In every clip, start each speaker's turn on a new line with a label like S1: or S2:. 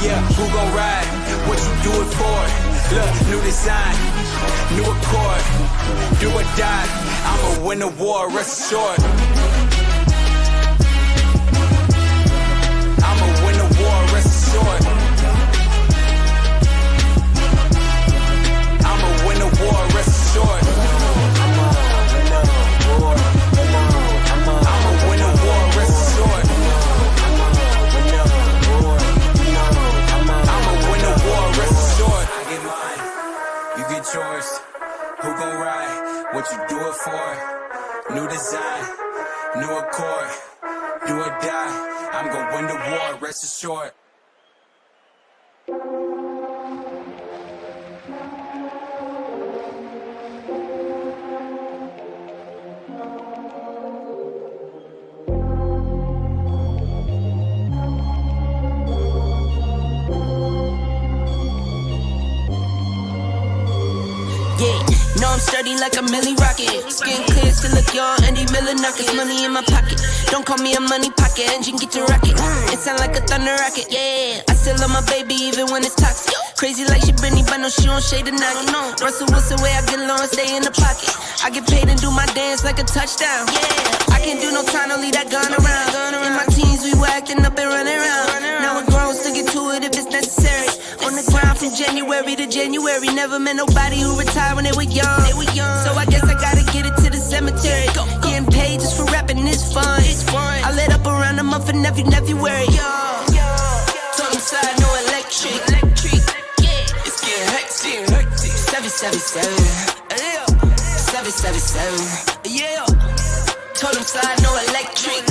S1: Yeah, who gon' ride? What you do it for? Look, new design, new accord. Do or die, I'ma win the war, rest assured. I'ma win the war, rest assured. I'ma win the war, rest assured. I'ma win the war. I'ma win the war, rest assured. I'ma win the war, rest assured. I get mine, you get yours. Who gon' ride? What you do it for? New design, new accord. Do or die, I'm gon' win the war, rest assured.
S2: I'm sturdy like a Millie Rocket. Skin clear, still look young, Andy Miller knockers. Money in my pocket, don't call me a money pocket. Engine get your rocket, it sound like a thunder rocket. Yeah, I still love my baby even when it's toxic. Crazy like she Britney, but no, she don't shade the knock. Russell Wilson way I get along, stay in the pocket. I get paid and do my dance like a touchdown. Yeah, I can't do no time, don't leave that gun around. In my teens, we were acting up and running around. Now we're grown, still get to it if it's necessary. On the ground from January to January. Never met nobody who retired when they were young. So I guess I gotta get it to the cemetery. Getting paid just for rapping is fun. I lit up around a month and every February. Told him side, no electric. It's getting hectic. 777. 777. Yeah. Told him slide, no electric.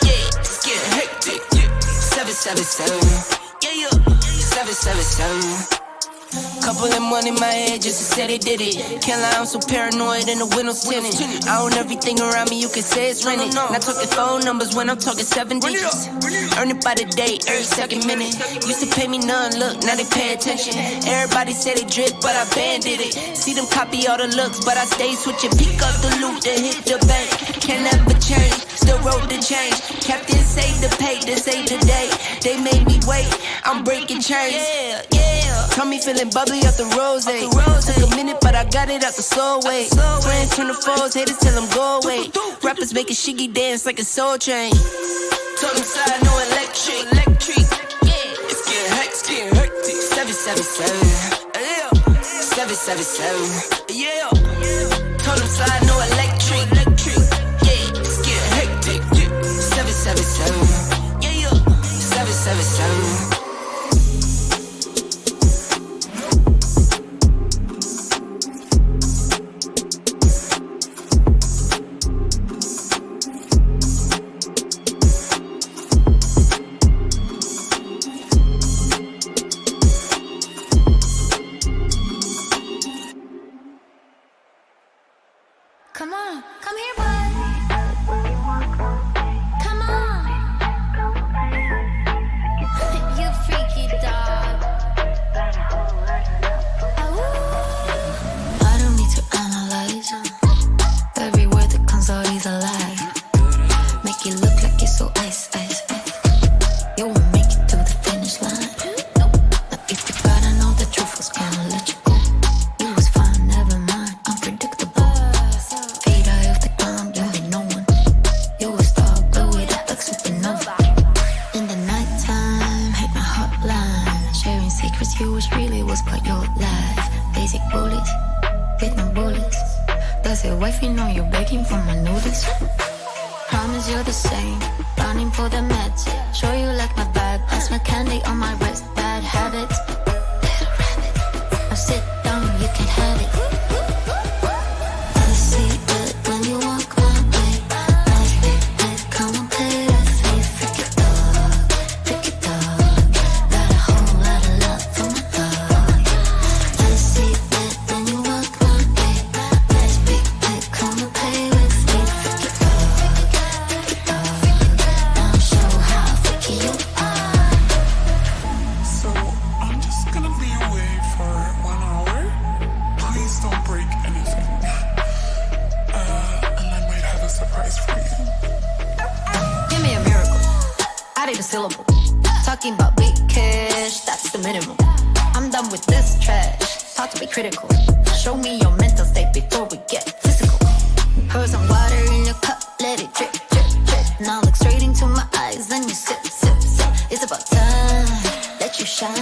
S2: Yeah. It's getting hectic. 777. Yeah. 777. Couple of money in my head just to say they did it. Can't lie, I'm so paranoid and the windows tinted. I own everything around me, you can say it's rented. Not talking phone numbers when I'm talking 7 digits. Earn it by the day, every second minute. Used to pay me none, look, now they pay attention. Everybody say they drip, but I banded it. See them copy all the looks, but I stay switching. Pick up the loot, then hit the bank. Can't never change, still wrote the change. Captain say the pay, this ain't the day. They made me wait, I'm breaking chains. Call me feeling bubbly off the rose. Took a minute, but I got it out the slow way. Friends turn to foes, haters tell them go away. Rappers making shiggy dance like a soul train. Told them slide, no electric. Yeah, it's getting hectic. 777. 777. Yeah. Told them slide, no electric. Yeah, it's getting hectic. 777. Yeah. 777.
S3: Come on, come here, boy. Come on. You freaky dog. I don't need to analyze. Every word that comes out is a lie. Make it look like it's so ice. You won't make it to the finish line. Now if you gotta know the truth, was gonna let you go. You was fine, never mind, unpredictable. You wish really was part your life. Basic bullets, with no bullets. Does it wife you know you're begging for my notice? Promise you're the same, running for the meds. Show you like my bag, pass my candy on my wrist. Bad habits, little rabbit. Now sit down, you can have it. I see it when you walk my way. Nice big head, come and play with me. Freaky dog. Got a whole lot of love for my dog. I see it when you walk my way. Nice big head, come and play with me. Freaky dog. Now show how freaky you are. cash, that's the minimum. I'm done with this trash, talk to be critical. Show me your mental state before we get physical. Pour some water in your cup, let it drip, drip, drip. Now look straight into my eyes, then you sip, sip, sip. It's about time, let you shine.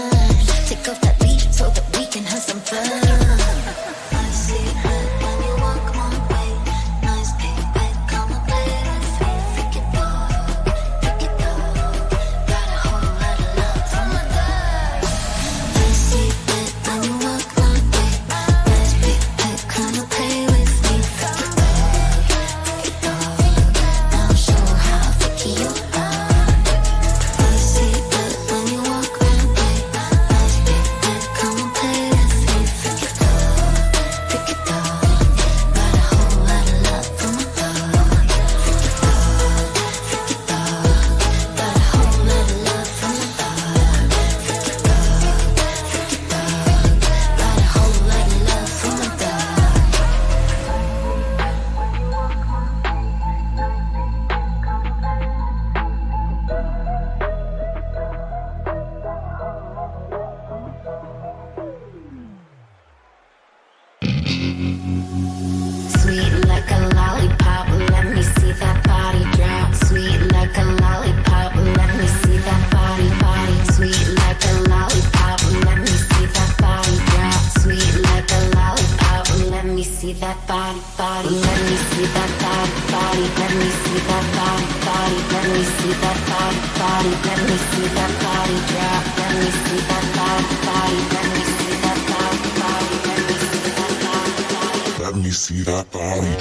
S3: Take off that leash so that we can have some fun. I see red when you walk my way. Nice big bed, come and play with me. Freak it up, got a whole lot of love for my dad. I see red when you walk my way. Nice big bed, come and play with me. Freak it up, now show how freaky you are. I see red when you walk my way. Nice big bed, come and play with me. Freak it up, got a whole lot of love for my dog. Freak it up, got a whole lot of love for my dog. Freak it up, got a whole lot of love for my dog. Sweet like a lollipop, let me see that body drop. Sweet like a lollipop, let me see that body, body. Sweet like a lollipop, let me see that body drop. Sweet like a lollipop, let me see that body, body. Let me see that body, body. Let me see that body, body. Let me see that body, body. Let me see that body drop. Let me see that body, body. Let me see that body, body. Let me see that body, body.
S4: Let me see that body.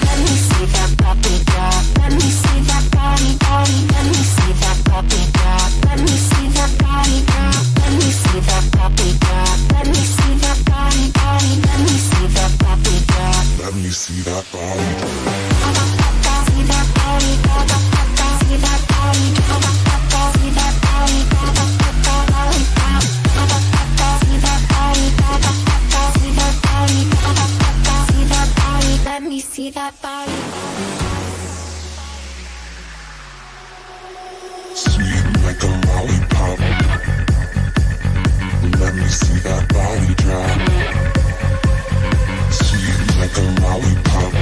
S3: Let me see that puppy drop. Let me see that body, body. Let me see that puppy drop. Let me see that body drop. Let me see that puppy drop. Let me see that body, body. Let me see that puppy drop.
S4: Let me see that body.
S3: See that body, see that body, see that body, lollipop. See that body, see that body, see that body. Let me see that body.
S4: Sweet like a lollipop. Let me see that body drop. Sweet like a lollipop.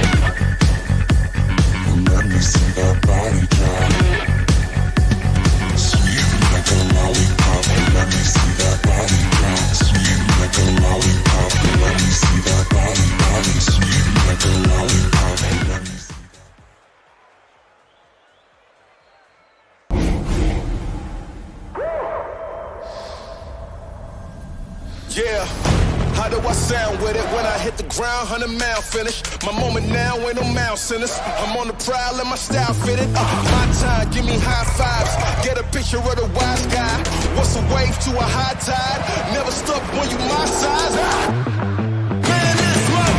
S4: Let me see that body drop. Sweet like a lollipop. Let me see that body drop. Sweet like a lollipop. Let me see that body, body. Sweet like a lollipop. Let me see.
S5: Yeah, how do I sound with it when I hit the ground? 100-mile finish. My moment now ain't no mouse in us. I'm on the prowl and my style fitted. My time, give me high fives. Get a picture of the wise guy. What's a wave to a high tide? Never stuck when you my size. Man, it's my,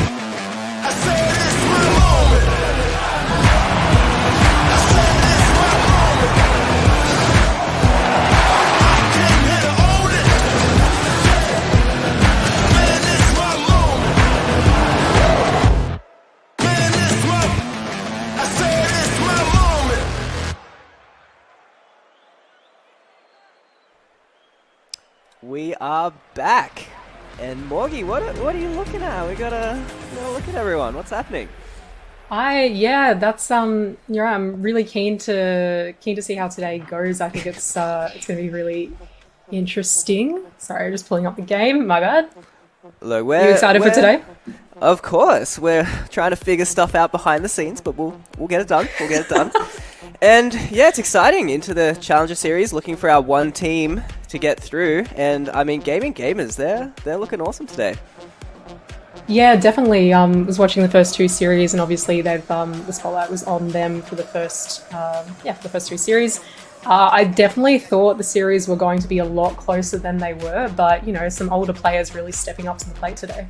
S5: I said it's my moment. I said it's my moment. I came here to own it. Man, it's my moment. Man, it's my, I said it's my moment.
S6: We are back. And Morgie, what are you looking at? We gotta look at everyone. What's happening?
S7: That's I'm really keen to see how today goes. I think it's gonna be really interesting. Sorry, just pulling up the game. My bad.
S6: Look,
S7: You excited for today?
S6: Of course. We're trying to figure stuff out behind the scenes, but we'll get it done. We'll get it done. And yeah, it's exciting into the Challenger Series, looking for our one team to get through. And I mean, Gaming Gamers, they're looking awesome today.
S7: Yeah, definitely. Was watching the first two series, and obviously they've the spotlight was on them for the first two series. I definitely thought the series were going to be a lot closer than they were, but you know, some older players really stepping up to the plate today.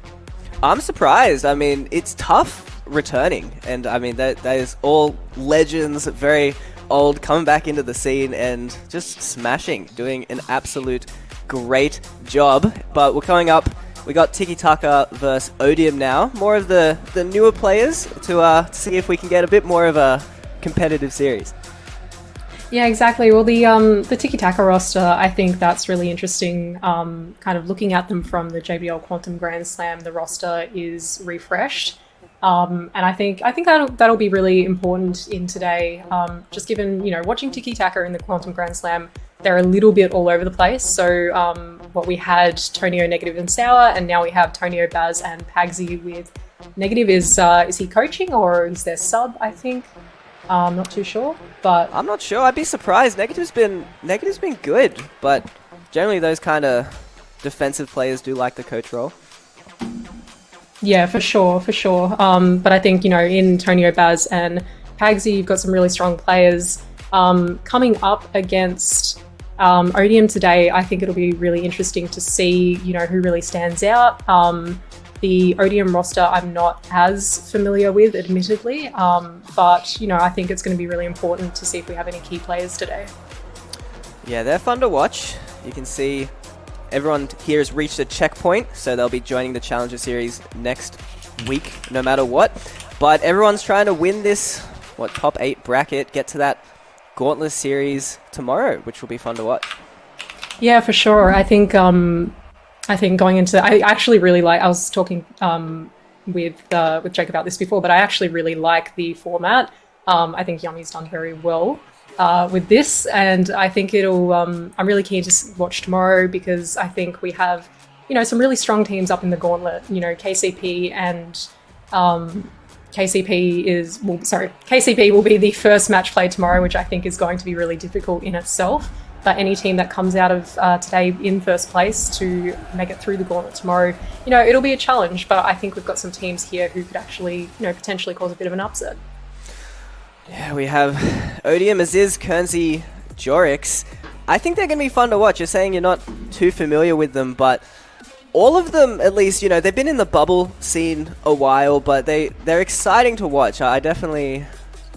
S6: I'm surprised. I mean, it's tough returning, and I mean that is all legends, very old, coming back into the scene and just smashing, doing an absolute great job. But we're coming up. We got Tiki Taka versus ODM now. More of the newer players to see if we can get a bit more of a competitive series.
S7: Yeah, exactly. Well, the Tiki Taka roster, I think that's really interesting. Kind of looking at them from the JBL Quantum Grand Slam, the roster is refreshed, and I think that'll be really important in today. Just given watching Tiki Taka in the Quantum Grand Slam, they're a little bit all over the place. So what we had Tonio, Negative, and Sour, and now we have Tonio, Baz, and Pagsy with Negative. Is he coaching or is there sub? I think. I'm not too sure, but
S6: I'm not sure. I'd be surprised. Negative's been good, but generally those kind of defensive players do like the coach role.
S7: yeah, for sure. But I think in Tonio, Baz, and Pagsy, you've got some really strong players coming up against ODM today. I think it'll be really interesting to see who really stands out. The ODM roster I'm not as familiar with, admittedly, but I think it's going to be really important to see if we have any key players today.
S6: Yeah, they're fun to watch. You can see everyone here has reached a checkpoint, so they'll be joining the Challenger Series next week, no matter what. But everyone's trying to win this, top 8 bracket, get to that Gauntlet Series tomorrow, which will be fun to watch.
S7: Yeah, for sure. I think going into, I actually really like. I was talking with Jake about this before, but I actually really like the format. I think Yummy's done very well with this, and I think it'll. I'm really keen to watch tomorrow because I think we have, some really strong teams up in the gauntlet. KCP and KCP will be the first match played tomorrow, which I think is going to be really difficult in itself. But any team that comes out of today in first place to make it through the gauntlet tomorrow, it'll be a challenge. But I think we've got some teams here who could actually, potentially cause a bit of an upset.
S6: Yeah, we have ODM, Aziz, Kernsey, Jorix. I think they're going to be fun to watch. You're saying you're not too familiar with them, but all of them, at least, they've been in the bubble scene a while, but they're exciting to watch. I definitely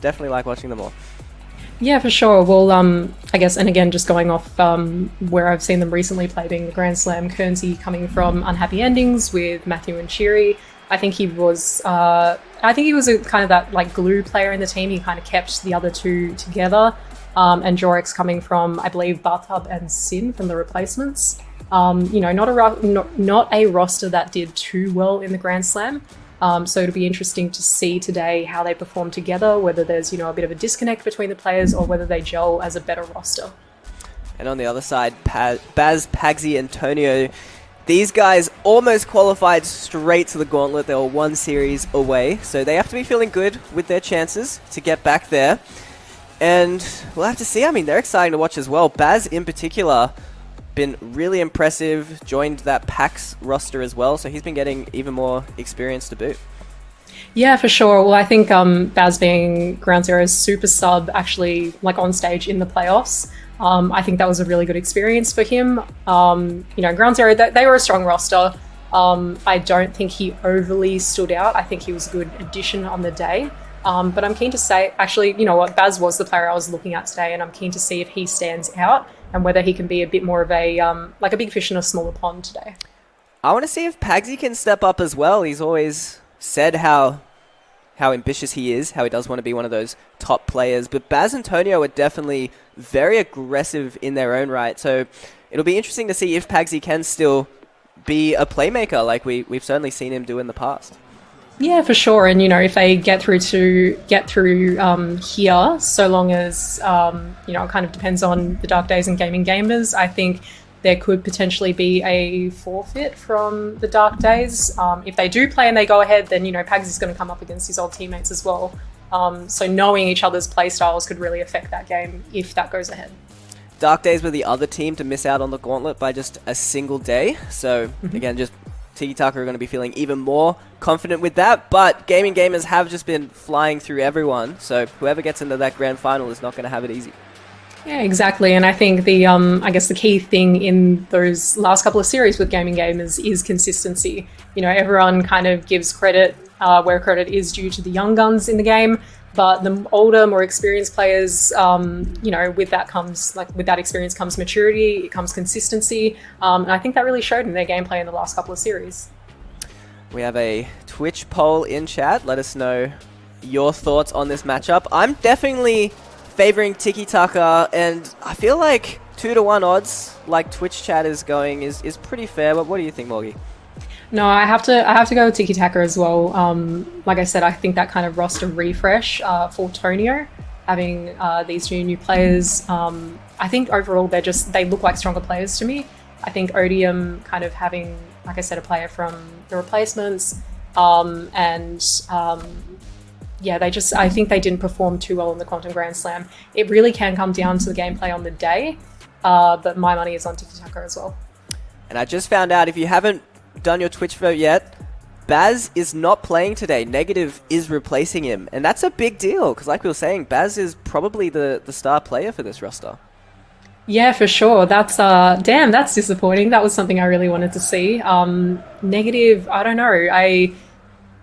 S6: like watching them all.
S7: Yeah, for sure. Well, I guess, and again, just going off where I've seen them recently play, being the Grand Slam, Kernsey coming from Unhappy Endings with Matthew and Cheery. I think he was a kind of that glue player in the team. He kind of kept the other two together. And Jorix coming from, I believe, Bathtub and Sin from the replacements. Not a roster that did too well in the Grand Slam. So it'll be interesting to see today how they perform together, whether there's, a bit of a disconnect between the players or whether they gel as a better roster.
S6: And on the other side, Baz, Pagsy, and Tonio, these guys almost qualified straight to the Gauntlet. They were one series away, so they have to be feeling good with their chances to get back there. And we'll have to see. I mean, they're exciting to watch as well. Baz, in particular, been really impressive, joined that PAX roster as well, so he's been getting even more experience to boot.
S7: Yeah, for sure. Well, I think Baz being Ground Zero's super sub actually on stage in the playoffs, I think that was a really good experience for him. Ground Zero, they were a strong roster. I don't think he overly stood out. I think he was a good addition on the day. But I'm keen to say, actually, Baz was the player I was looking at today, and I'm keen to see if he stands out and whether he can be a bit more of a a big fish in a smaller pond today.
S6: I want to see if Pagsy can step up as well. He's always said how ambitious he is, how he does want to be one of those top players. But Baz and Tonio are definitely very aggressive in their own right. So it'll be interesting to see if Pagsy can still be a playmaker like we've certainly seen him do in the past.
S7: Yeah, for sure. And, if they get through here, so long as, it kind of depends on the Dark Days and Gaming Gamers, I think there could potentially be a forfeit from the Dark Days. If they do play and they go ahead, then, Pagsy's going to come up against his old teammates as well. So knowing each other's play styles could really affect that game if that goes ahead.
S6: Dark Days were the other team to miss out on the Gauntlet by just a single day. So, again, just Tiki Taka are going to be feeling even more confident with that, but Gaming Gamers have just been flying through everyone, so whoever gets into that grand final is not going to have it easy.
S7: Yeah, exactly, and I think the key thing in those last couple of series with Gaming Gamers is consistency. Everyone kind of gives credit where credit is due to the young guns in the game, but the older, more experienced players, with that experience comes maturity, it comes consistency, and I think that really showed in their gameplay in the last couple of series.
S6: We have a Twitch poll in chat. Let us know your thoughts on this matchup. I'm definitely favoring Tiki Taka, and I feel like 2-1 odds, like Twitch chat is going, is pretty fair. But what do you think, Morgie?
S7: No, I have to go with Tiki Taka as well. Like I said, I think that kind of roster refresh for Tonio, having these two new players. I think overall they look like stronger players to me. I think ODM kind of having, like I said, a player from the replacements, I think they didn't perform too well in the Quantum Grand Slam. It really can come down to the gameplay on the day, but my money is on Tiki Taka as well.
S6: And I just found out, if you haven't done your Twitch vote yet, Baz is not playing today. Negative is replacing him, and that's a big deal because, like we were saying, Baz is probably the star player for this roster.
S7: Yeah, for sure. That's damn, that's disappointing. That was something I really wanted to see. Negative, I don't know.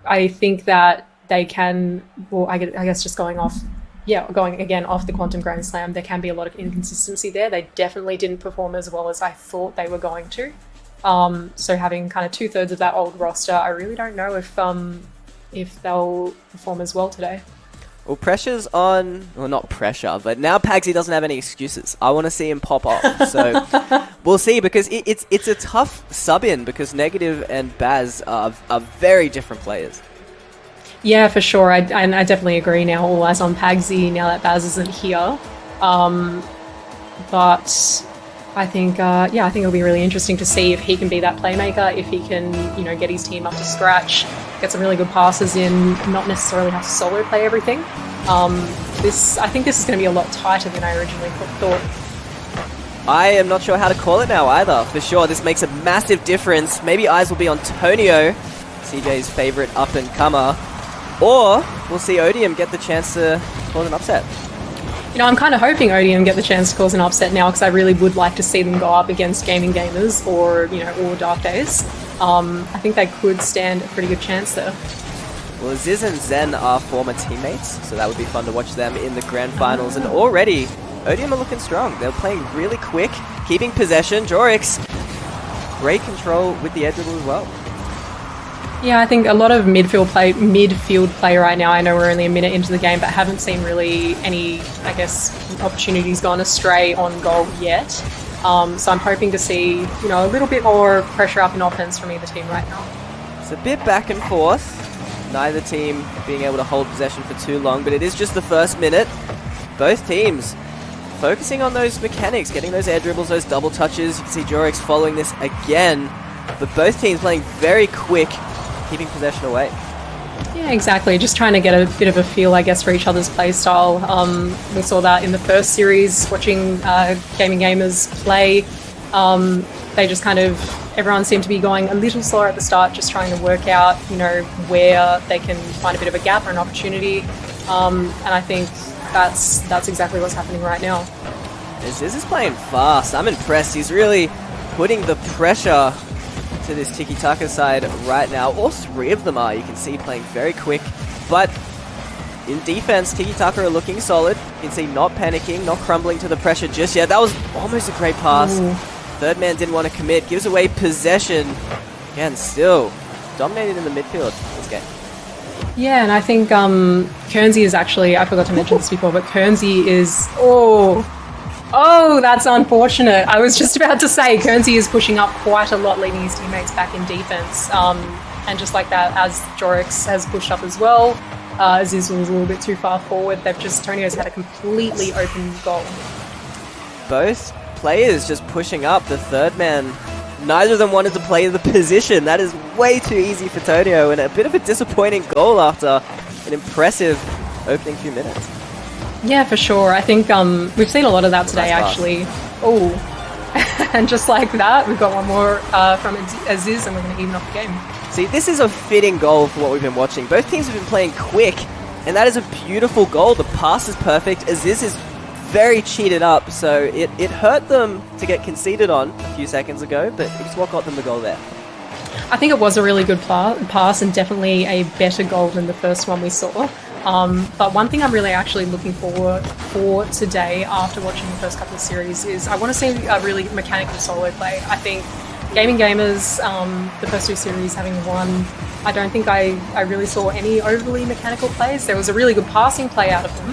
S7: I think that they can. Well, I guess just going again off the Quantum Grand Slam, there can be a lot of inconsistency there. They definitely didn't perform as well as I thought they were going to. So having kind of 2/3 of that old roster, I really don't know if they'll perform as well today.
S6: Well, pressure's on. Well, not pressure, but now Pagsy doesn't have any excuses. I want to see him pop off. So we'll see, because it's a tough sub-in, because Negative and Baz are very different players.
S7: Yeah, for sure. I definitely agree now. All eyes on Pagsy now that Baz isn't here. But I think it'll be really interesting to see if he can be that playmaker, if he can, get his team up to scratch, get some really good passes in, not necessarily have to solo play everything. I think this is going to be a lot tighter than I originally thought.
S6: I am not sure how to call it now either. For sure, this makes a massive difference. Maybe eyes will be on Tonio, CJ's favorite up-and-comer, or we'll see ODM get the chance to cause an upset.
S7: I'm kind of hoping ODM get the chance to cause an upset now, because I really would like to see them go up against Gaming Gamers or Dark Days. I think they could stand a pretty good chance there.
S6: Well, Ziz and Zen are former teammates, so that would be fun to watch them in the grand finals. And already, ODM are looking strong. They're playing really quick, keeping possession. Jorix, great control with the edge dribble as well.
S7: Yeah, I think a lot of midfield play right now. I know we're only a minute into the game, but haven't seen really any, opportunities gone astray on goal yet. So I'm hoping to see, a little bit more pressure up in offense from either team right now.
S6: It's a bit back and forth. Neither team being able to hold possession for too long, but it is just the first minute. Both teams focusing on those mechanics, getting those air dribbles, those double touches. You can see Jorix following this again, but both teams playing very quick, keeping possession away.
S7: Yeah, exactly. Just trying to get a bit of a feel, I guess, for each other's play style. We saw that in the first series, watching Gaming Gamers play. They just everyone seemed to be going a little slower at the start, just trying to work out, where they can find a bit of a gap or an opportunity. And I think that's exactly what's happening right now.
S6: Ziz is playing fast. I'm impressed. He's really putting the pressure to this Tiki Taka side right now. All three of them are. You can see playing very quick, but in defense, Tiki Taka are looking solid. You can see not panicking, not crumbling to the pressure just yet. That was almost a great pass.
S7: Ooh.
S6: Third man didn't want to commit, gives away possession. Again, still dominated in the midfield this game.
S7: Yeah, and I think Kernsey is actually, I forgot to mention this before, but Kernsey is, Oh, that's unfortunate. I was just about to say, Kernsey is pushing up quite a lot, leading his teammates back in defense. And just like that, as Jorix has pushed up as well, Ziz was a little bit too far forward. Tonio's had a completely open goal.
S6: Both players just pushing up. The third man, neither of them wanted to play the position. That is way too easy for Tonio, and a bit of a disappointing goal after an impressive opening few minutes.
S7: Yeah, for sure. I think we've seen a lot of that today, actually. Oh, and just like that, we've got one more from Aziz, and we're going to even up the game.
S6: See, this is a fitting goal for what we've been watching. Both teams have been playing quick, and that is a beautiful goal. The pass is perfect. Aziz is very cheated up, so it hurt them to get conceded on a few seconds ago, but it's what got them the goal there.
S7: I think it was a really good pass, and definitely a better goal than the first one we saw. But one thing I'm really actually looking forward for today, after watching the first couple of series, is I want to see a really mechanical solo play. I think Gaming Gamers, the first two series having won, I don't think I really saw any overly mechanical plays. There was a really good passing play out of them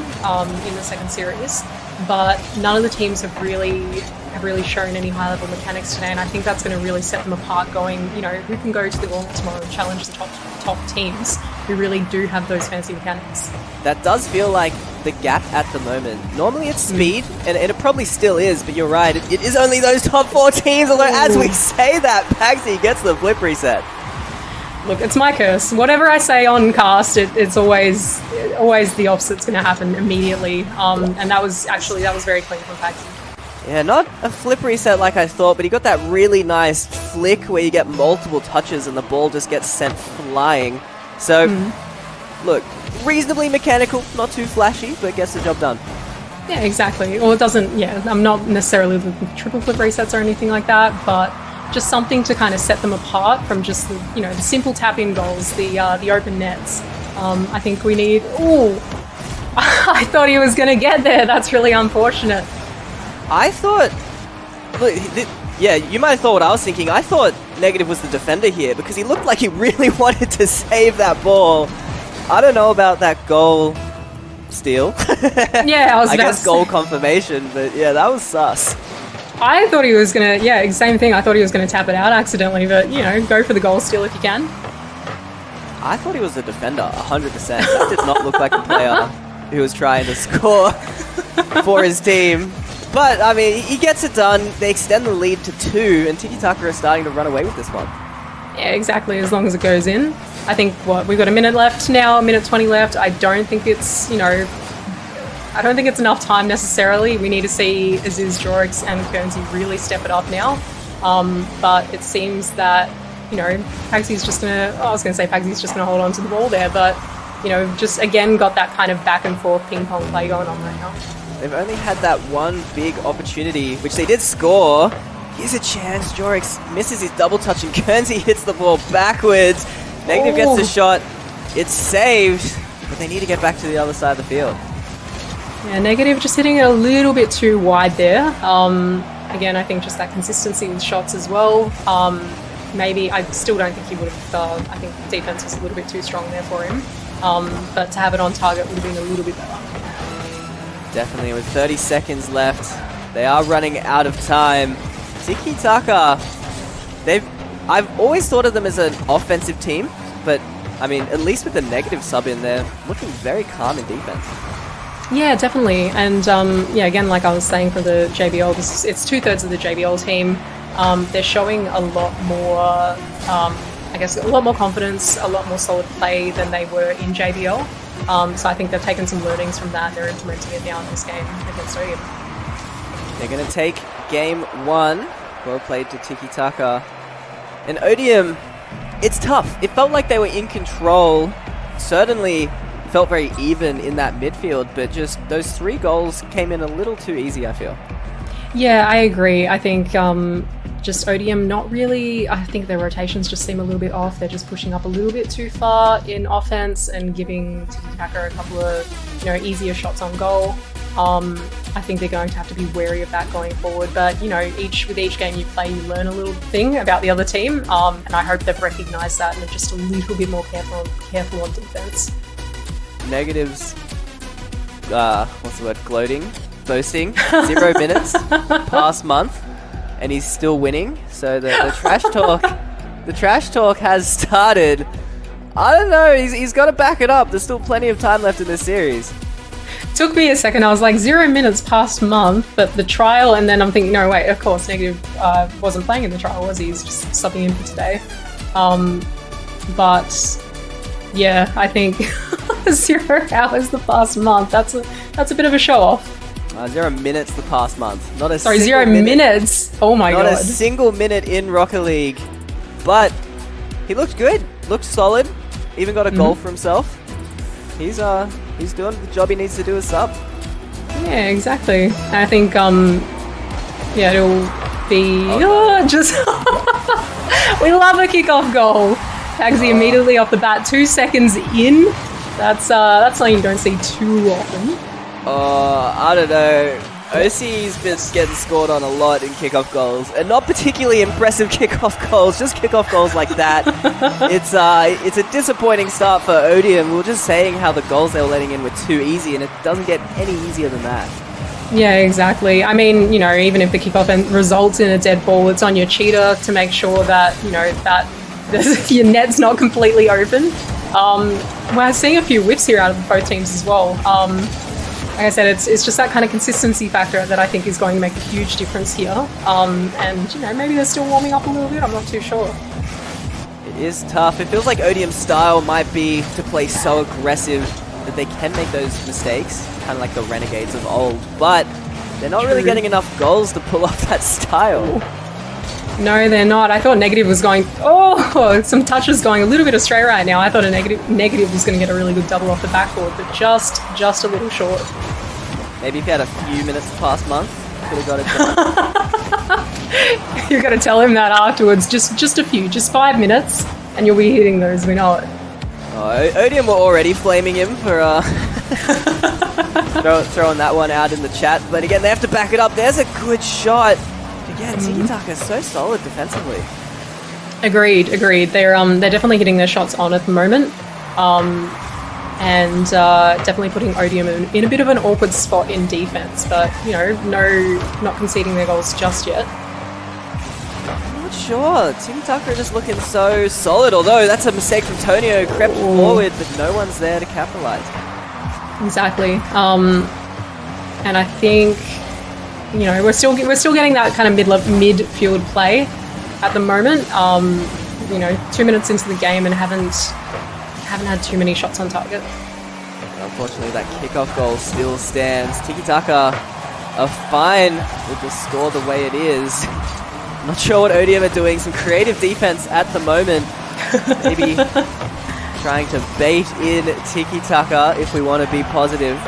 S7: in the second series, but none of the teams have really shown any high-level mechanics today, and I think that's going to really set them apart going, who can go to the Gauntlet tomorrow and challenge the top teams who really do have those fancy mechanics. That
S6: does feel like the gap at the moment. Normally it's speed, and it probably still is, but you're right, it is only those top 4 teams, although as we say that, Pagsy gets the flip reset.
S7: Look, it's my curse. Whatever I say on cast, it's always the opposite's going to happen immediately, and that was very clean from Pagsy.
S6: Yeah, not a flip reset like I thought, but he got that really nice flick where you get multiple touches and the ball just gets sent flying. So, look, reasonably mechanical, not too flashy, but gets the job done.
S7: Yeah, exactly. Well, it doesn't, I'm not necessarily with triple flip resets or anything like that, but just something to kind of set them apart from just the simple tap-in goals, the open nets. I think we need... Ooh! I thought he was going to get there. That's really unfortunate.
S6: I thought... Yeah, you might have thought what I was thinking. I thought Negative was the defender here because he looked like he really wanted to save that ball. I don't know about that goal steal.
S7: Yeah,
S6: I guess goal confirmation, but yeah, that was sus.
S7: I thought he was going to... same thing. I thought he was going to tap it out accidentally, but, go for the goal steal if you can.
S6: I thought he was the defender, 100%. That did not look like a player who was trying to score for his team. But, I mean, he gets it done. They extend the lead to 2, and Tiki Taka is starting to run away with this one.
S7: Yeah, exactly, as long as it goes in. I think, we've got a minute left now, a minute 20 left. I don't think it's, I don't think it's enough time necessarily. We need to see Aziz, Jorix, and Guernsey really step it up now. But it seems that, Pagsy's just going to... I was going to say Pagsy's just going to hold on to the ball there, but, just again got that kind of back and forth ping-pong play going on right now.
S6: They've only had that one big opportunity, which they did score. Here's a chance. Jorix misses his double touch, and Guernsey hits the ball backwards. Negative gets the shot. It's saved, but they need to get back to the other side of the field.
S7: Yeah, Negative just hitting it a little bit too wide there. Again, I think just that consistency with shots as well. Maybe, I still don't think he would have, I think defense was a little bit too strong there for him. But to have it on target would have been a little bit better.
S6: Definitely, with 30 seconds left, they are running out of time. Tiki Taka, I've always thought of them as an offensive team, but I mean, at least with the Negative sub in there, looking very calm in defense.
S7: Yeah, definitely. And again, like I was saying for the JBL, it's 2/3 of the JBL team. They're showing a lot more, a lot more confidence, a lot more solid play than they were in JBL. So I think they've taken some learnings from that and they're implementing it now in this game against ODM.
S6: They're going to take game 1. Well played to Tiki Taka. And ODM, it's tough. It felt like they were in control. Certainly felt very even in that midfield, but just those 3 goals came in a little too easy, I feel.
S7: Yeah, I agree. I think just ODM not really... I think their rotations just seem a little bit off. They're just pushing up a little bit too far in offense and giving Tiki Taka a couple of easier shots on goal. I think they're going to have to be wary of that going forward. But, with each game you play, you learn a little thing about the other team. And I hope they've recognised that and are just a little bit more careful on defense.
S6: Negatives, what's the word, gloating, boasting, 0 minutes, past month, and he's still winning. So the trash talk has started. I don't know, he's got to back it up. There's still plenty of time left in this series.
S7: Took me a second. I was like 0 minutes past month, but the trial, and then I'm thinking, no, wait, of course, Negative wasn't playing in the trial, was he? He's just subbing in for today. But yeah, I think 0 hours the past month. That's a bit of a show off.
S6: 0 minutes the past month. Not a
S7: 0 minutes. Oh my god.
S6: Not a single minute in Rocket League, but he looked good. Looked solid. Even got a goal for himself. He's doing the job he needs to do as sub.
S7: Yeah, exactly. And I think it'll be just we love a kickoff goal. Pagsy immediately off the bat, 2 seconds in. That's something you don't see too often.
S6: I don't know. OC's been getting scored on a lot in kickoff goals, and not particularly impressive kickoff goals, just kickoff goals like that. It's a disappointing start for ODM. We were just saying how the goals they were letting in were too easy, and it doesn't get any easier than that.
S7: Yeah, exactly. I mean, you know, even if the kickoff results in a dead ball, it's on your cheater to make sure that, you know, that your net's not completely open. We're seeing a few whiffs here out of both teams as well. Like I said, it's just that kind of consistency factor that I think is going to make a huge difference here. And, you know, maybe they're still warming up a little bit. I'm not too sure.
S6: It is tough. It feels like ODM's style might be to play so aggressive that they can make those mistakes, kind of like the Renegades of old, but they're not really getting enough goals to pull off that style.
S7: No, they're not. I thought Negative was going... Oh, some touches going a little bit astray right now. I thought a Negative was going to get a really good double off the backboard, but just a little short.
S6: Maybe if you had a few minutes past month, could have got it done.
S7: You've got to tell him that afterwards. Just a few, just 5 minutes, and you'll be hitting those. We know it.
S6: Oh, ODM were already flaming him for throwing that one out in the chat, but again, they have to back it up. There's a good shot. Again, Tiki Taka is so solid defensively.
S7: Agreed. They're definitely hitting their shots on at the moment, and definitely putting ODM in a bit of an awkward spot in defense. But you know, not conceding their goals just yet.
S6: I'm not sure. Tiki Taka are just looking so solid. Although that's a mistake from Tonio, crept forward, but no one's there to capitalize.
S7: Exactly. And I think, you know, we're still getting that kind of midfield play at the moment. You know, 2 minutes into the game and haven't had too many shots on target.
S6: Unfortunately, that kickoff goal still stands. Tiki Taka are fine with the score the way it is. Not sure what ODM are doing. Some creative defense at the moment. Maybe trying to bait in Tiki Taka if we want to be positive.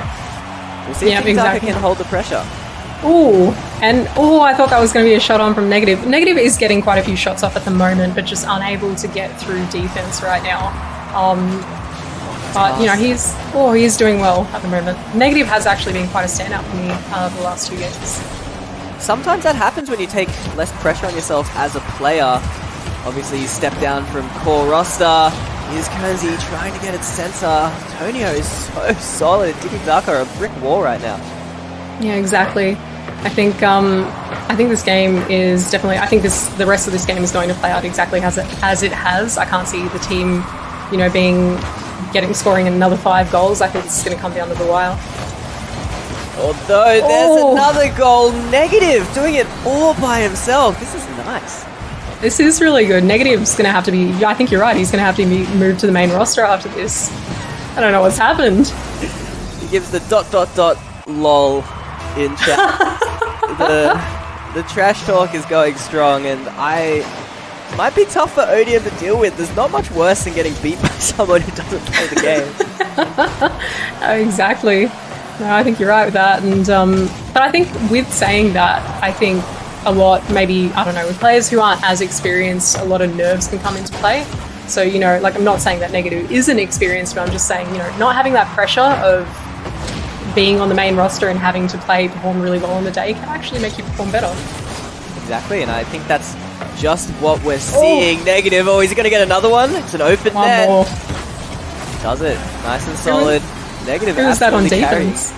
S6: We'll see if Tiki Taka can hold the pressure.
S7: Ooh, I thought that was going to be a shot on from Negative. Negative is getting quite a few shots off at the moment, but just unable to get through defense right now. But you know, he's doing well at the moment. Negative has actually been quite a standout for me the last 2 games.
S6: Sometimes that happens when you take less pressure on yourself as a player. Obviously, you step down from core roster. Here's Kenzie trying to get its center. Tonio is so solid. Tiki Taka are a brick wall right now.
S7: Yeah, exactly. I think this game is definitely. I think the rest of this game is going to play out exactly as it has. I can't see the team, you know, scoring another 5 goals. I think it's going to come down to the wire.
S6: Although there's another goal, Negative doing it all by himself. This is nice.
S7: This is really good. Negative's going to have to be. I think you're right. He's going to have to be moved to the main roster after this. I don't know what's happened.
S6: He gives the ... lol in chat. the trash talk is going strong, and it might be tough for ODM to deal with. There's not much worse than getting beat by someone who doesn't play the game.
S7: Exactly. No, I think you're right with that. And but I think with saying that, I think a lot, maybe, I don't know, with players who aren't as experienced, a lot of nerves can come into play. So, you know, like, I'm not saying that Negative isn't experienced, but I'm just saying, you know, not having that pressure of being on the main roster and having to perform really well on the day can actually make you perform better.
S6: Exactly, and I think that's just what we're seeing. Negative. Oh, is he going to get another one? It's an open net.
S7: More.
S6: Does it. Nice and solid. Negative.
S7: Who was that on defense?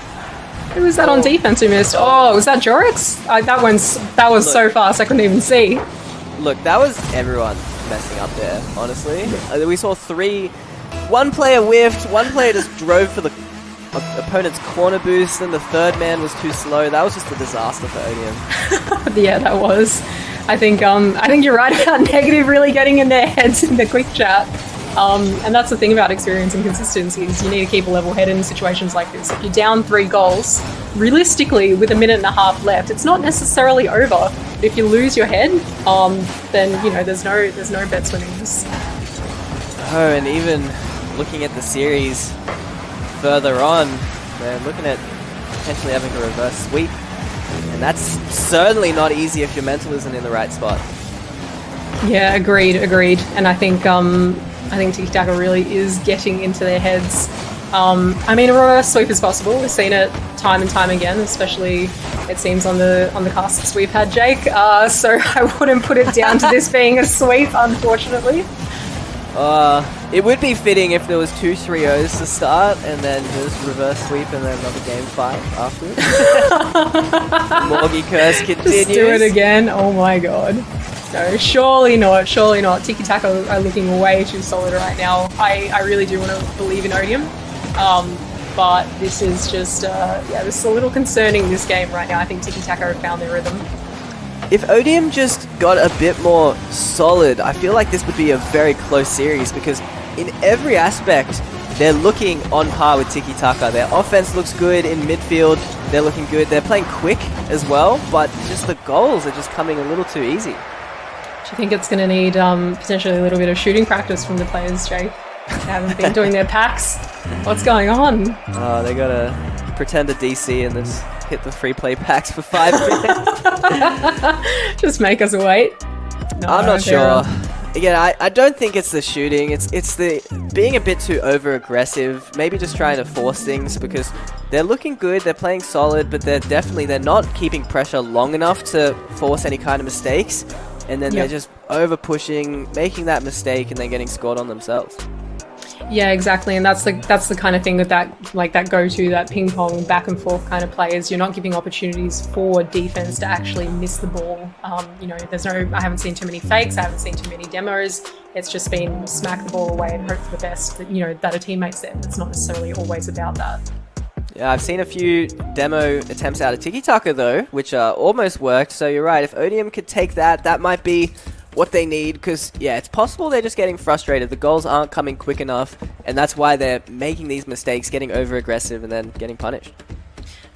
S7: Who was that on defense who missed? Oh, was that Jorix? That was so fast I couldn't even see.
S6: Look, that was everyone messing up there, honestly. We saw 3. One player whiffed, one player just drove for the opponent's corner boost, and the third man was too slow. That was just a disaster for ODM.
S7: Yeah, that was. I think you're right about Negative really getting in their heads in the quick chat. And that's the thing about experience and consistency is you need to keep a level head in situations like this. If you're down 3 goals, realistically, with a minute and a half left, it's not necessarily over. But if you lose your head, then you know there's no bets winning this.
S6: Oh, and even looking at the series further on, they're looking at potentially having a reverse sweep, and that's certainly not easy if your mental isn't in the right spot.
S7: Yeah, agreed. And I think Tiki Taka really is getting into their heads. I mean, a reverse sweep is possible. We've seen it time and time again, especially it seems, on the cusps we've had, Jake. So I wouldn't put it down to this being a sweep, unfortunately.
S6: It would be fitting if there was 2 3-0s to start and then just reverse sweep and then another game 5 afterwards. Morgie curse continues.
S7: Just do it again. Oh my god. No, surely not. Surely not. Tiki Taka are looking way too solid right now. I really do want to believe in Odium. But this is just, this is a little concerning, this game right now. I think Tiki Taka have found their rhythm.
S6: If Odium just got a bit more solid, I feel like this would be a very close series because in every aspect, they're looking on par with Tiki Taka. Their offense looks good in midfield. They're looking good. They're playing quick as well, but just the goals are just coming a little too easy.
S7: Do you think it's going to need potentially a little bit of shooting practice from the players, Jay? They haven't been doing their packs. What's going on?
S6: They gotta pretend a DC and then just hit the free play packs for 5 minutes.
S7: Just make us wait. No,
S6: I'm not sure. Again, I don't think it's the shooting. It's the being a bit too over aggressive. Maybe just trying to force things because they're looking good. They're playing solid, but they're not keeping pressure long enough to force any kind of mistakes. And then they're just over pushing, making that mistake, and then getting scored on themselves.
S7: Yeah, exactly, and that's the kind of thing with that go-to, that ping pong back and forth kind of players. You're not giving opportunities for defense to actually miss the ball. I haven't seen too many fakes. I haven't seen too many demos. It's just been smack the ball away and hope for the best. That that a teammate's there. It's not necessarily always about that.
S6: Yeah, I've seen a few demo attempts out of Tiki Taka though, which almost worked. So you're right. If ODM could take that might be what they need, because it's possible they're just getting frustrated. The goals aren't coming quick enough, and that's why they're making these mistakes, getting over aggressive and then getting punished.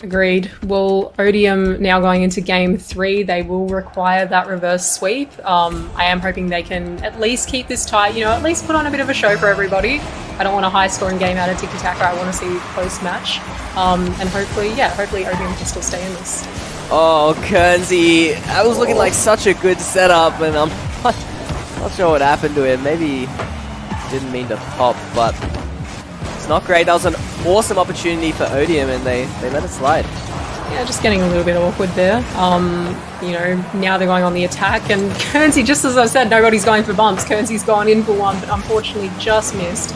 S7: Agreed. Well, Odium now going into game 3, they will require that reverse sweep. I am hoping they can at least keep this tight, at least put on a bit of a show for everybody. I don't want a high scoring game out of Tiki Taka. I want to see a close match. And hopefully Odium can still stay in this.
S6: Oh, Kernsey, that was looking like such a good setup, and I'm not sure what happened to him. Maybe he didn't mean to pop, but it's not great. That was an awesome opportunity for Odium, and they let it slide.
S7: Yeah, just getting a little bit awkward there. Now they're going on the attack, and Kernsey, just as I said, nobody's going for bumps. Kernsey's gone in for one, but unfortunately just missed.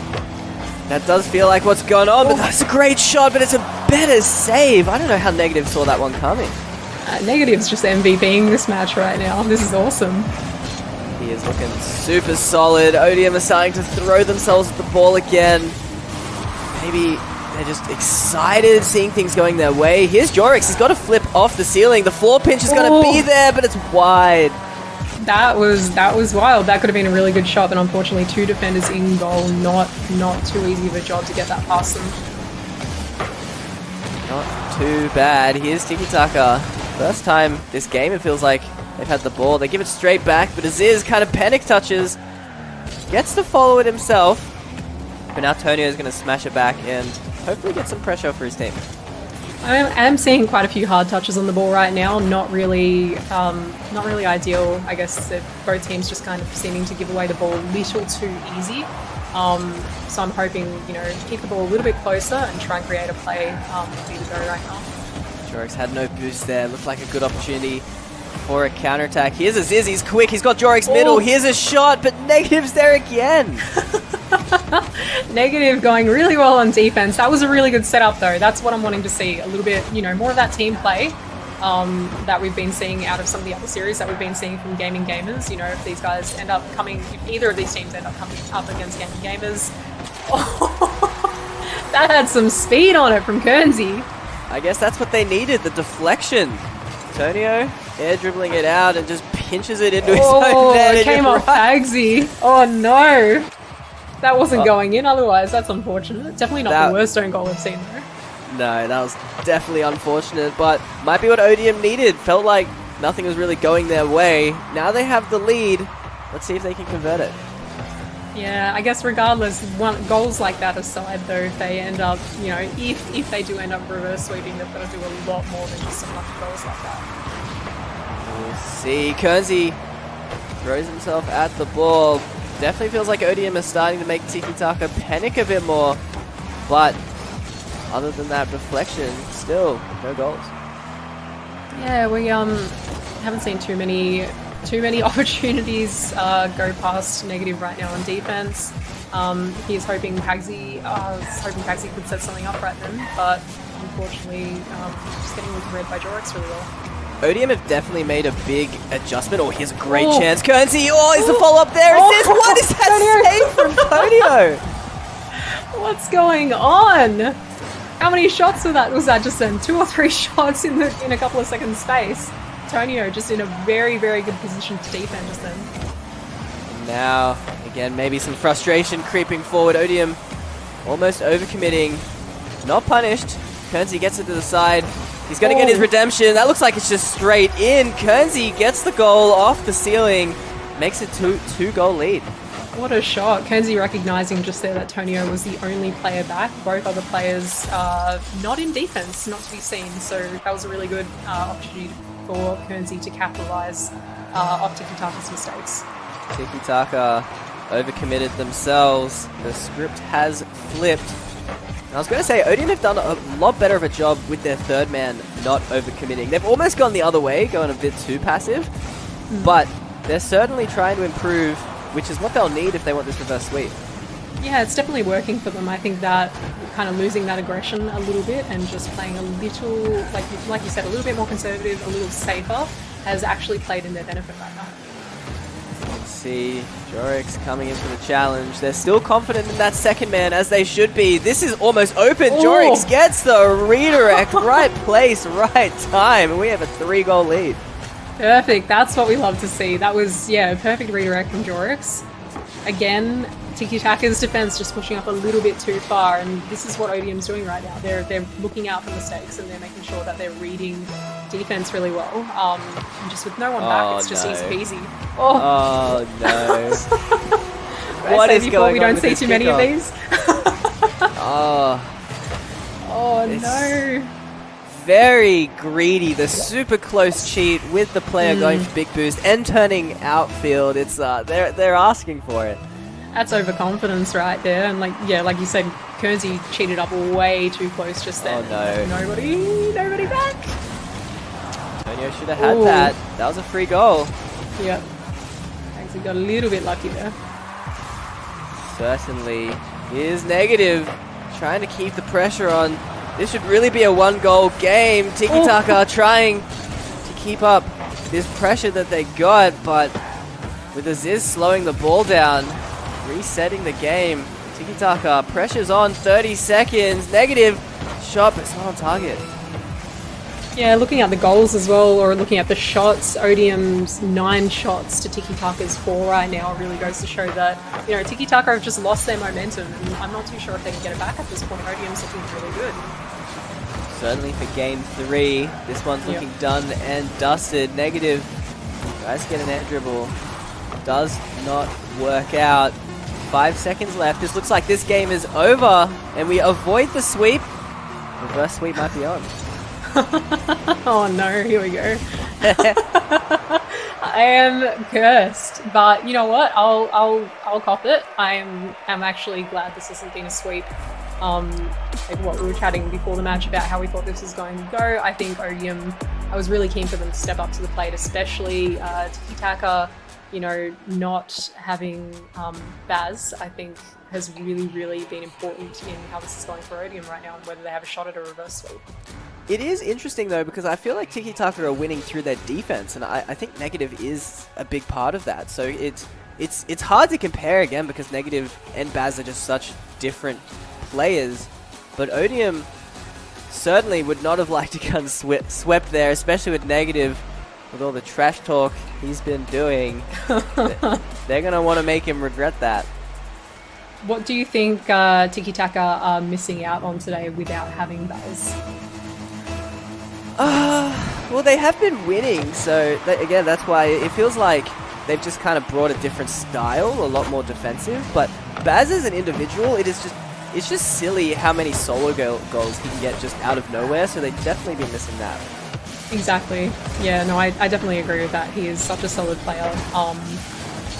S6: That does feel like what's going on, but that's a great shot, but it's a better save. I don't know how Negative saw that one coming.
S7: Negative's just MVPing this match right now. This is awesome.
S6: He is looking super solid. ODM are starting to throw themselves at the ball again. Maybe they're just excited, seeing things going their way. Here's Jorix. He's got to flip off the ceiling. The floor pinch is going to be there, but it's wide.
S7: That was wild. That could have been a really good shot, but unfortunately 2 defenders in goal. Not too easy of a job to get that past them.
S6: Not too bad. Here's Tiki Taka. First time this game, it feels like they've had the ball. They give it straight back, but Aziz kind of panic touches. Gets to follow it himself. But now Tonio is going to smash it back and hopefully get some pressure for his team.
S7: I am seeing quite a few hard touches on the ball right now. Not really ideal. I guess that both teams just kind of seeming to give away the ball a little too easy. So I'm hoping, keep the ball a little bit closer and try and create a play for me to go right now.
S6: Jorix had no boost there. Looked like a good opportunity for a counterattack. Here's Aziz. He's quick. He's got Jorix middle. Here's a shot, but Negative's there again.
S7: Negative going really well on defense. That was a really good setup, though. That's what I'm wanting to see. A little bit, more of that team play that we've been seeing out of some of the other series that we've been seeing from Gaming Gamers. If these guys end up coming, if either of these teams end up coming up against Gaming Gamers. That had some speed on it from Kernsey.
S6: I guess that's what they needed, the deflection. Tonio air dribbling it out and just pinches it into his own net.
S7: It came off Pagsy. Oh no. That wasn't going in otherwise. That's unfortunate. Definitely not the worst own goal I've seen though.
S6: No, that was definitely unfortunate, but might be what ODM needed. Felt like nothing was really going their way. Now they have the lead. Let's see if they can convert it.
S7: Yeah, I guess regardless, goals like that aside though, if they end up, if they do end up reverse sweeping, they've got to do a lot more than just some lucky goals like that.
S6: We'll see. Kernsey throws himself at the ball. Definitely feels like ODM is starting to make Tiki Taka panic a bit more, but other than that deflection, still no goals.
S7: Yeah, we haven't seen too many opportunities go past Negative right now on defense. He's hoping Pagsy could set something up right then, but unfortunately, just getting read by Jorix really well.
S6: ODM have definitely made a big adjustment. Oh, here's a great chance. Currency, is the follow-up there? Is this? What is that save from Tonio?
S7: What's going on? How many shots was that just then? 2 or 3 shots in a couple of seconds space. Tonio just in a very, very good position to defend just then.
S6: Now, again, maybe some frustration creeping forward. ODM almost overcommitting. Not punished. Currency gets it to the side. He's going to get his redemption. That looks like it's just straight in. Currency gets the goal off the ceiling. Makes it 2-goal lead.
S7: What a shot. Kenzie recognizing just there that Tonio was the only player back. Both other players not in defense, not to be seen. So that was a really good opportunity for Kenzie to capitalize off Tiki Taka's mistakes.
S6: Tiki Taka overcommitted themselves. The script has flipped. I was going to say, ODM have done a lot better of a job with their third man not overcommitting. They've almost gone the other way, going a bit too passive, but they're certainly trying to improve, which is what they'll need if they want this reverse sweep.
S7: Yeah, it's definitely working for them. I think that kind of losing that aggression a little bit and just playing a little, like you said, a little bit more conservative, a little safer, has actually played in their benefit right now.
S6: Let's see, Jorix coming in for the challenge. They're still confident in that second man, as they should be. This is almost open.
S7: Ooh.
S6: Jorix gets the redirect. Right place, right time. And we have a 3-goal lead.
S7: Perfect. That's what we love to see. That was, a perfect redirect from Jorix. Again, Tiki Taka's defense just pushing up a little bit too far, and this is what ODM's doing right now. They're looking out for mistakes and they're making sure that they're reading defense really well. And just with no one back, it's just easy peasy.
S6: Oh no!
S7: What is going on? We don't see too many of these. Oh no!
S6: Very greedy. The super close cheat with the player going for big boost and turning outfield. It's they're asking for it.
S7: That's overconfidence right there, and like you said, Kernsey cheated up way too close just then.
S6: Oh no!
S7: Nobody back.
S6: Antonio should have had that. That was a free goal.
S7: Yep. Actually got a little bit lucky there.
S6: Certainly. Here's Negative, trying to keep the pressure on. This should really be a 1-goal game. Tiki Taka trying to keep up this pressure that they got, but with Aziz slowing the ball down, resetting the game. Tiki Taka, pressure's on, 30 seconds. Negative shot, but it's not on target.
S7: Yeah, looking at the goals as well, or looking at the shots, ODM's 9 shots to Tiki Taka's 4 right now really goes to show that, Tiki Taka have just lost their momentum, and I'm not too sure if they can get it back at this point. ODM's looking really good.
S6: Certainly for game 3, this one's looking done and dusted. Negative tries to get an air dribble. Does not work out. 5 seconds left. This looks like this game is over, and we avoid the sweep. Reverse sweep might be on.
S7: Oh no, here we go. I am cursed, but you know what? I'll cop it. I'm actually glad this hasn't been a sweep. Like what we were chatting before the match about how we thought this was going to go. I think ODM, I was really keen for them to step up to the plate, especially Tiki Taka, not having Baz, I think has really, really been important in how this is going for ODM right now, and whether they have a shot at a reverse sweep.
S6: It is interesting though, because I feel like Tiki Taka are winning through their defense, and I think Negative is a big part of that. So it's hard to compare again, because Negative and Baz are just such different players. But ODM certainly would not have liked to get swept there, especially with Negative, with all the trash talk he's been doing. They're going to want to make him regret that.
S7: What do you think Tiki Taka are missing out on today without having Baz?
S6: Well, they have been winning, so again, that's why it feels like they've just kind of brought a different style, a lot more defensive. But Baz as an individual, it's just silly how many solo goals he can get just out of nowhere, so they've definitely been missing that.
S7: Exactly. Yeah, no, I definitely agree with that. He is such a solid player.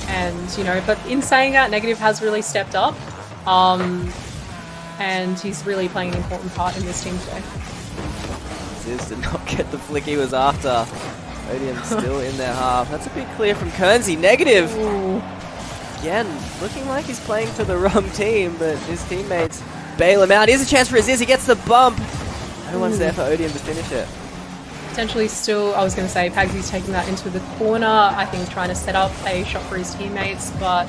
S7: And, but in saying that, Negative has really stepped up. And he's really playing an important part in this team today.
S6: Ziz did not get the flick he was after. ODM still in their half. That's a big clear from Kernsey. Negative.
S7: Ooh.
S6: Again, looking like he's playing for the wrong team, but his teammates bail him out. Here's a chance for Aziz. He gets the bump. No one's there for ODM to finish it.
S7: Potentially still, I was going to say, Pagsy's taking that into the corner, I think trying to set up a shot for his teammates, but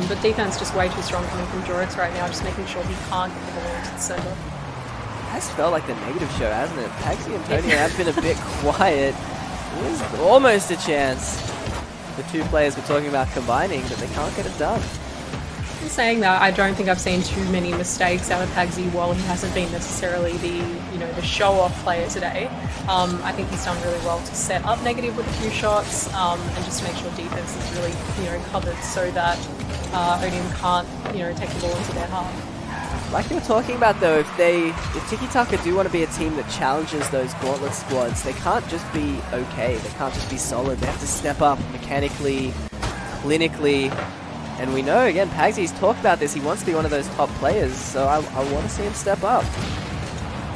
S7: the defense just way too strong coming from Jorix right now, just making sure he can't get the ball into the center.
S6: It has felt like the negative show, hasn't it? Pagsy and Tony have been a bit quiet. There's almost a chance the two players we're talking about combining, but they can't get it done.
S7: In saying that, I don't think I've seen too many mistakes out of Pagsy while he hasn't been necessarily the show-off player today. I think he's done really well to set up negative with a few shots and just to make sure defense is really covered so that ODM can't take the ball into their half.
S6: Like you were talking about though, if Tiki Taka do want to be a team that challenges those Gauntlet squads, they can't just be okay, they can't just be solid, they have to step up mechanically, clinically, and we know, again, Pagsy's talked about this, he wants to be one of those top players, so I want to see him step up.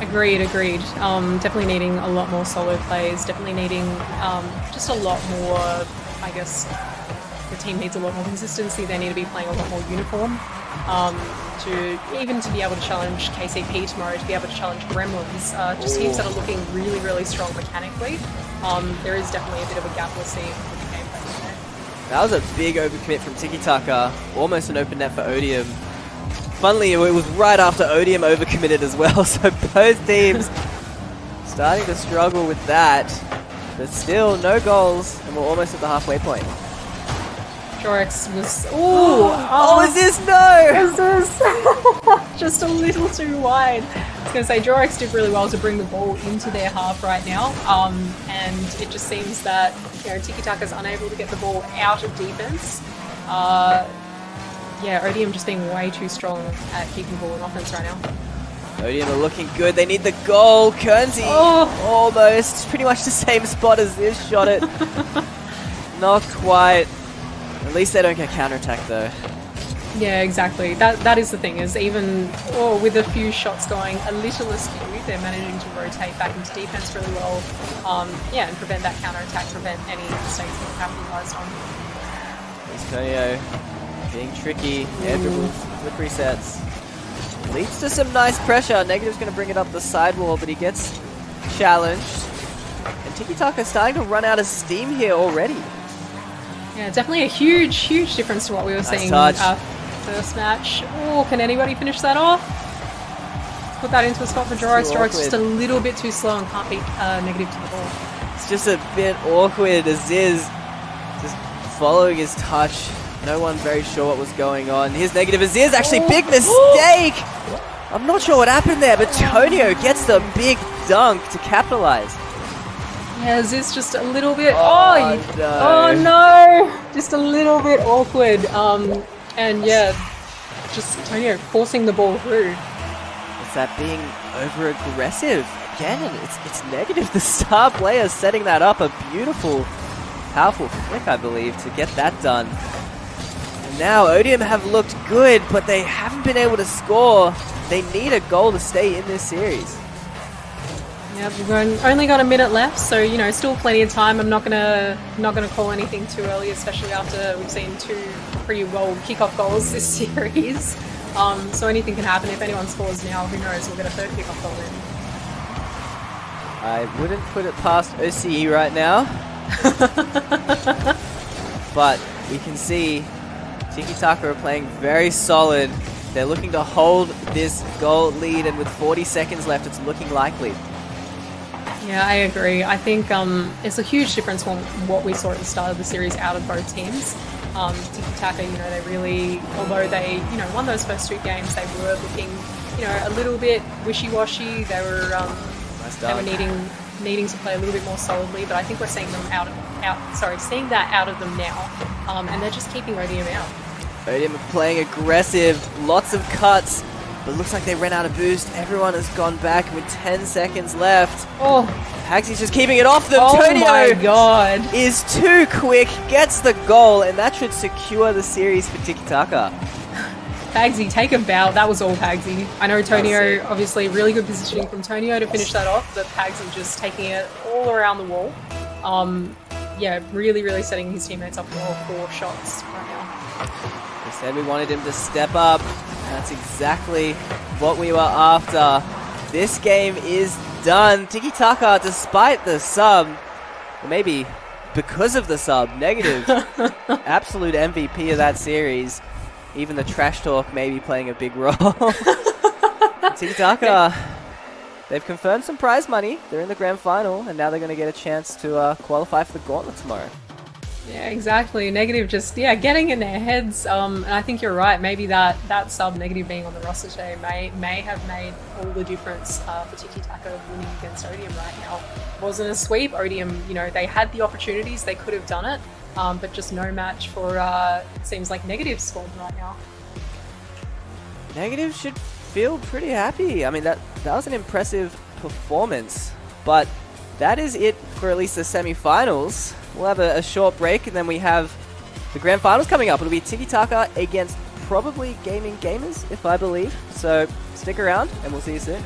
S7: Agreed. Definitely needing a lot more solo plays, definitely needing just a lot more, I guess, the team needs a lot more consistency, they need to be playing a lot more uniform. To be able to challenge KCP tomorrow, to be able to challenge Gremlins, just teams that are looking really, really strong mechanically. There is definitely a bit of a gap we'll see with the gameplay today.
S6: That was a big overcommit from Tiki Taka, almost an open net for ODM. Funnily, it was right after ODM overcommitted as well, so both teams starting to struggle with that. But still, no goals, and we're almost at the halfway point.
S7: Jorix was...
S6: Is this no?
S7: Is this? Just a little too wide. I was going to say, Jorix did really well to bring the ball into their half right now, and it just seems that Tiki Taka's unable to get the ball out of defense. ODM just being way too strong at keeping the ball in offense right now.
S6: ODM are looking good. They need the goal. Kernsey almost pretty much the same spot as this shot it. Not quite. At least they don't get counterattacked though.
S7: Yeah, exactly. That is the thing, is even with a few shots going a little askew, they're managing to rotate back into defense really well. And prevent that counterattack, prevent any mistakes being capitalized on.
S6: There's Tonio being tricky. Air dribbles, flip resets. Leads to some nice pressure. Negative's going to bring it up the sidewall, but he gets challenged. And Tiki Taka starting to run out of steam here already.
S7: Yeah, definitely a huge difference to what we were seeing in our first match. Oh, can anybody finish that off? Put that into a spot for Jorix. Jorix just a little bit too slow and can't beat negative to the ball.
S6: It's just a bit awkward. Aziz just following his touch. No one very sure what was going on. Here's negative. Aziz actually big mistake. I'm not sure what happened there, but Tonio gets the big dunk to capitalize.
S7: Yeah, Aziz just a little bit.
S6: No.
S7: No! Just a little bit awkward. And yeah, just Tonio forcing the ball through.
S6: It's that being over aggressive. Again, it's negative. The star player setting that up. A beautiful, powerful flick, I believe, to get that done. And now ODM have looked good, but they haven't been able to score. They need a goal to stay in this series.
S7: Yeah, we've only got a minute left, so still plenty of time. I'm not gonna call anything too early, especially after we've seen two pretty well kickoff goals this series. So anything can happen. If anyone scores now, who knows? We'll get a third kickoff goal in.
S6: I wouldn't put it past OCE right now, but we can see Tiki Taka are playing very solid. They're looking to hold this goal lead, and with 40 seconds left, it's looking likely.
S7: Yeah, I agree. I think it's a huge difference from what we saw at the start of the series out of both teams. Tiki Taka, they really, although they, won those first two games, they were looking, a little bit wishy-washy. They were, needing to play a little bit more solidly. But I think we're seeing them seeing that out of them now, and they're just keeping ODM out.
S6: ODM are playing aggressive, lots of cuts. But it looks like they ran out of boost. Everyone has gone back with 10 seconds left. Pagsy's just keeping it off them.
S7: Oh my god.
S6: Is too quick, gets the goal, and that should secure the series for Tiki Taka.
S7: Pagsy, take a bow. That was all Pagsy. I know Tonio, obviously, really good positioning from Tonio to finish that off, but Pagsy just taking it all around the wall. Yeah, really, really setting his teammates up for 4 shots right now.
S6: We said we wanted him to step up. That's exactly what we were after. This game is done. Tiki Taka, despite the sub, or maybe because of the sub, Negative, absolute MVP of that series. Even the trash talk may be playing a big role. Tiki Taka, they've confirmed some prize money. They're in the grand final, and now they're going to get a chance to qualify for the Gauntlet tomorrow.
S7: Yeah, exactly. Negative just, getting in their heads. And I think you're right. Maybe that sub Negative being on the roster today may have made all the difference for Tiki Taka winning against ODM right now. It wasn't a sweep. ODM, they had the opportunities. They could have done it. But just no match for, it seems like Negative's squad right now.
S6: Negative should feel pretty happy. I mean, that was an impressive performance. But that is it for at least the semi-finals. We'll have a short break, and then we have the grand finals coming up. It'll be Tiki Taka against probably Gaming Gamers, if I believe. So stick around, and we'll see you soon.